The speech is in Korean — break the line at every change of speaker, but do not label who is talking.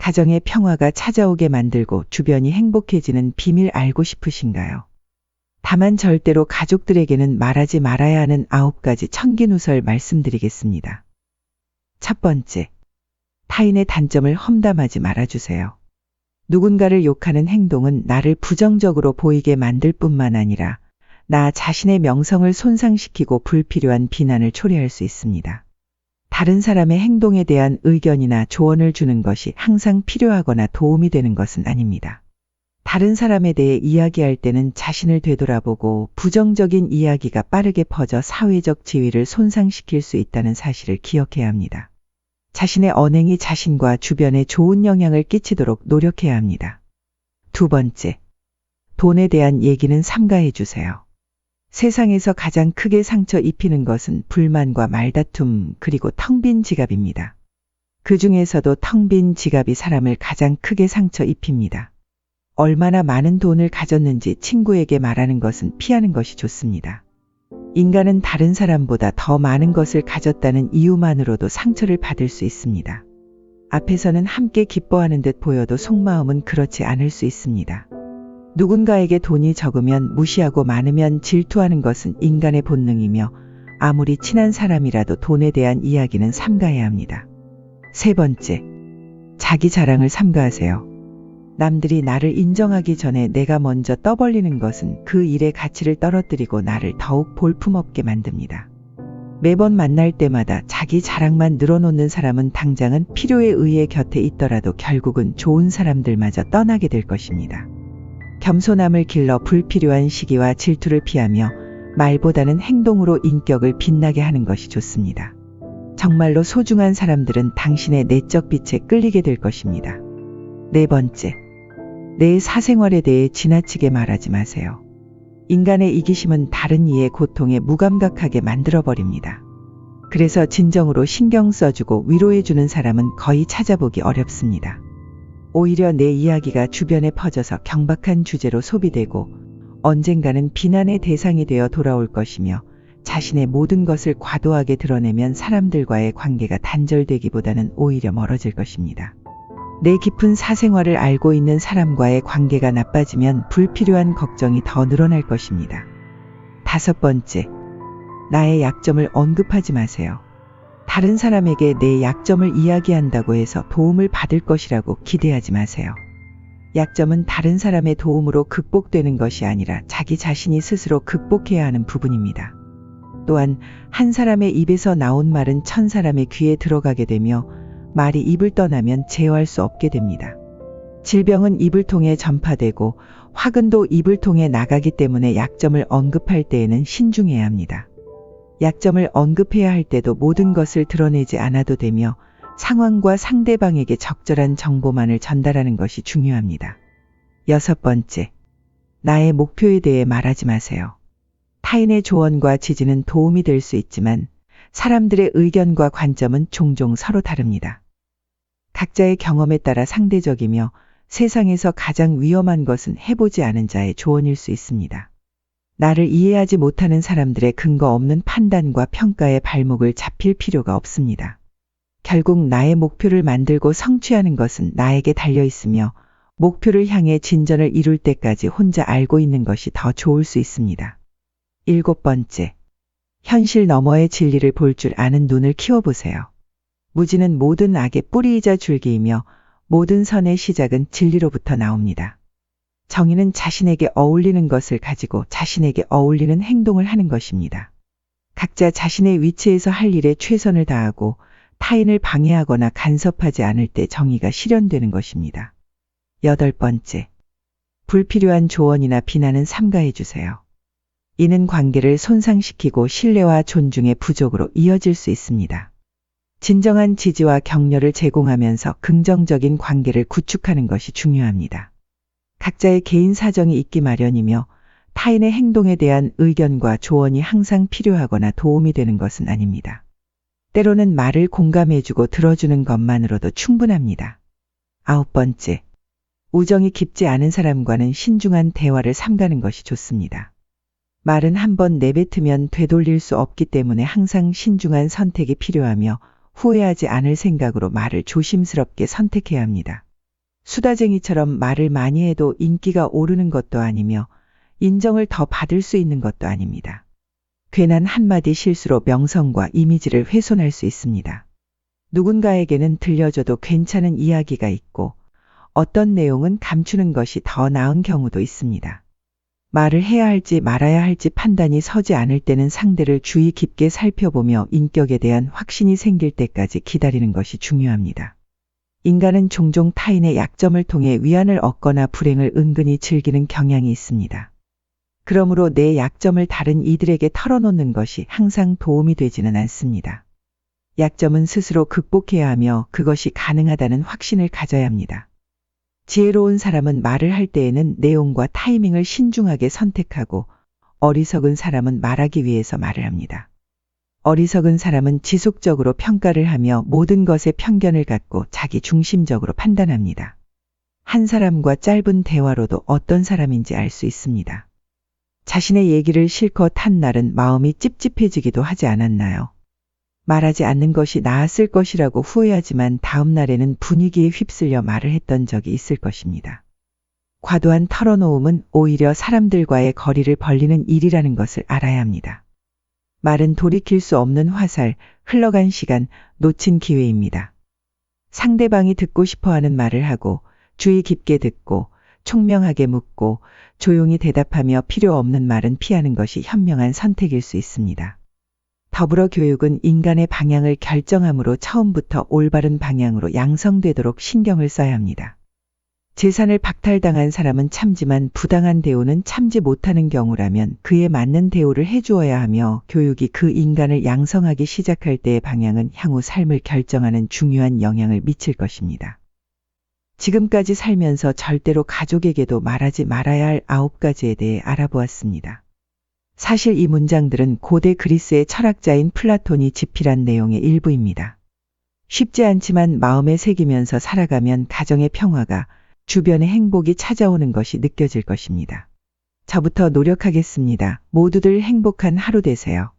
가정의 평화가 찾아오게 만들고 주변이 행복해지는 비밀 알고 싶으신가요? 다만 절대로 가족들에게는 말하지 말아야 하는 9가지 청기누설 말씀드리겠습니다. 첫 번째, 타인의 단점을 험담하지 말아주세요. 누군가를 욕하는 행동은 나를 부정적으로 보이게 만들 뿐만 아니라 나 자신의 명성을 손상시키고 불필요한 비난을 초래할 수 있습니다. 다른 사람의 행동에 대한 의견이나 조언을 주는 것이 항상 필요하거나 도움이 되는 것은 아닙니다. 다른 사람에 대해 이야기할 때는 자신을 되돌아보고 부정적인 이야기가 빠르게 퍼져 사회적 지위를 손상시킬 수 있다는 사실을 기억해야 합니다. 자신의 언행이 자신과 주변에 좋은 영향을 끼치도록 노력해야 합니다. 두 번째, 돈에 대한 얘기는 삼가해 주세요. 세상에서 가장 크게 상처 입히는 것은 불만과 말다툼 그리고 텅 빈 지갑입니다. 그 중에서도 텅 빈 지갑이 사람을 가장 크게 상처 입힙니다. 얼마나 많은 돈을 가졌는지 친구에게 말하는 것은 피하는 것이 좋습니다. 인간은 다른 사람보다 더 많은 것을 가졌다는 이유만으로도 상처를 받을 수 있습니다. 앞에서는 함께 기뻐하는 듯 보여도 속마음은 그렇지 않을 수 있습니다. 누군가에게 돈이 적으면 무시하고 많으면 질투하는 것은 인간의 본능이며 아무리 친한 사람이라도 돈에 대한 이야기는 삼가해야 합니다. 세 번째, 자기 자랑을 삼가하세요. 남들이 나를 인정하기 전에 내가 먼저 떠벌리는 것은 그 일의 가치를 떨어뜨리고 나를 더욱 볼품없게 만듭니다. 매번 만날 때마다 자기 자랑만 늘어놓는 사람은 당장은 필요에 의해 곁에 있더라도 결국은 좋은 사람들마저 떠나게 될 것입니다. 겸손함을 길러 불필요한 시기와 질투를 피하며 말보다는 행동으로 인격을 빛나게 하는 것이 좋습니다. 정말로 소중한 사람들은 당신의 내적 빛에 끌리게 될 것입니다. 네 번째, 내 사생활에 대해 지나치게 말하지 마세요. 인간의 이기심은 다른 이의 고통에 무감각하게 만들어버립니다. 그래서 진정으로 신경 써주고 위로해주는 사람은 거의 찾아보기 어렵습니다. 오히려 내 이야기가 주변에 퍼져서 경박한 주제로 소비되고 언젠가는 비난의 대상이 되어 돌아올 것이며 자신의 모든 것을 과도하게 드러내면 사람들과의 관계가 단절되기보다는 오히려 멀어질 것입니다. 내 깊은 사생활을 알고 있는 사람과의 관계가 나빠지면 불필요한 걱정이 더 늘어날 것입니다. 다섯 번째, 나의 약점을 언급하지 마세요. 다른 사람에게 내 약점을 이야기한다고 해서 도움을 받을 것이라고 기대하지 마세요. 약점은 다른 사람의 도움으로 극복되는 것이 아니라 자기 자신이 스스로 극복해야 하는 부분입니다. 또한 한 사람의 입에서 나온 말은 1000사람의 귀에 들어가게 되며 말이 입을 떠나면 제어할 수 없게 됩니다. 질병은 입을 통해 전파되고 화근도 입을 통해 나가기 때문에 약점을 언급할 때에는 신중해야 합니다. 약점을 언급해야 할 때도 모든 것을 드러내지 않아도 되며 상황과 상대방에게 적절한 정보만을 전달하는 것이 중요합니다. 여섯 번째, 나의 목표에 대해 말하지 마세요. 타인의 조언과 지지는 도움이 될 수 있지만 사람들의 의견과 관점은 종종 서로 다릅니다. 각자의 경험에 따라 상대적이며 세상에서 가장 위험한 것은 해보지 않은 자의 조언일 수 있습니다. 나를 이해하지 못하는 사람들의 근거 없는 판단과 평가에 발목을 잡힐 필요가 없습니다. 결국 나의 목표를 만들고 성취하는 것은 나에게 달려 있으며 목표를 향해 진전을 이룰 때까지 혼자 알고 있는 것이 더 좋을 수 있습니다. 일곱 번째, 현실 너머의 진리를 볼 줄 아는 눈을 키워보세요. 무지는 모든 악의 뿌리이자 줄기이며 모든 선의 시작은 진리로부터 나옵니다. 정의는 자신에게 어울리는 것을 가지고 자신에게 어울리는 행동을 하는 것입니다. 각자 자신의 위치에서 할 일에 최선을 다하고 타인을 방해하거나 간섭하지 않을 때 정의가 실현되는 것입니다. 여덟 번째, 불필요한 조언이나 비난은 삼가해 주세요. 이는 관계를 손상시키고 신뢰와 존중의 부족으로 이어질 수 있습니다. 진정한 지지와 격려를 제공하면서 긍정적인 관계를 구축하는 것이 중요합니다. 각자의 개인 사정이 있기 마련이며 타인의 행동에 대한 의견과 조언이 항상 필요하거나 도움이 되는 것은 아닙니다. 때로는 말을 공감해주고 들어주는 것만으로도 충분합니다. 아홉 번째, 우정이 깊지 않은 사람과는 신중한 대화를 삼가는 것이 좋습니다. 말은 한번 내뱉으면 되돌릴 수 없기 때문에 항상 신중한 선택이 필요하며 후회하지 않을 생각으로 말을 조심스럽게 선택해야 합니다. 수다쟁이처럼 말을 많이 해도 인기가 오르는 것도 아니며 인정을 더 받을 수 있는 것도 아닙니다. 괜한 한마디 실수로 명성과 이미지를 훼손할 수 있습니다. 누군가에게는 들려줘도 괜찮은 이야기가 있고 어떤 내용은 감추는 것이 더 나은 경우도 있습니다. 말을 해야 할지 말아야 할지 판단이 서지 않을 때는 상대를 주의 깊게 살펴보며 인격에 대한 확신이 생길 때까지 기다리는 것이 중요합니다. 인간은 종종 타인의 약점을 통해 위안을 얻거나 불행을 은근히 즐기는 경향이 있습니다. 그러므로 내 약점을 다른 이들에게 털어놓는 것이 항상 도움이 되지는 않습니다. 약점은 스스로 극복해야 하며 그것이 가능하다는 확신을 가져야 합니다. 지혜로운 사람은 말을 할 때에는 내용과 타이밍을 신중하게 선택하고 어리석은 사람은 말하기 위해서 말을 합니다. 어리석은 사람은 지속적으로 평가를 하며 모든 것에 편견을 갖고 자기 중심적으로 판단합니다. 한 사람과 짧은 대화로도 어떤 사람인지 알 수 있습니다. 자신의 얘기를 실컷 한 날은 마음이 찝찝해지기도 하지 않았나요? 말하지 않는 것이 나았을 것이라고 후회하지만 다음 날에는 분위기에 휩쓸려 말을 했던 적이 있을 것입니다. 과도한 털어놓음은 오히려 사람들과의 거리를 벌리는 일이라는 것을 알아야 합니다. 말은 돌이킬 수 없는 화살, 흘러간 시간, 놓친 기회입니다. 상대방이 듣고 싶어하는 말을 하고 주의 깊게 듣고 총명하게 묻고 조용히 대답하며 필요 없는 말은 피하는 것이 현명한 선택일 수 있습니다. 더불어 교육은 인간의 방향을 결정함으로 처음부터 올바른 방향으로 양성되도록 신경을 써야 합니다. 재산을 박탈당한 사람은 참지만 부당한 대우는 참지 못하는 경우라면 그에 맞는 대우를 해주어야 하며 교육이 그 인간을 양성하기 시작할 때의 방향은 향후 삶을 결정하는 중요한 영향을 미칠 것입니다. 지금까지 살면서 절대로 가족에게도 말하지 말아야 할 9가지에 대해 알아보았습니다. 사실 이 문장들은 고대 그리스의 철학자인 플라톤이 집필한 내용의 일부입니다. 쉽지 않지만 마음에 새기면서 살아가면 가정의 평화가 주변의 행복이 찾아오는 것이 느껴질 것입니다. 저부터 노력하겠습니다. 모두들 행복한 하루 되세요.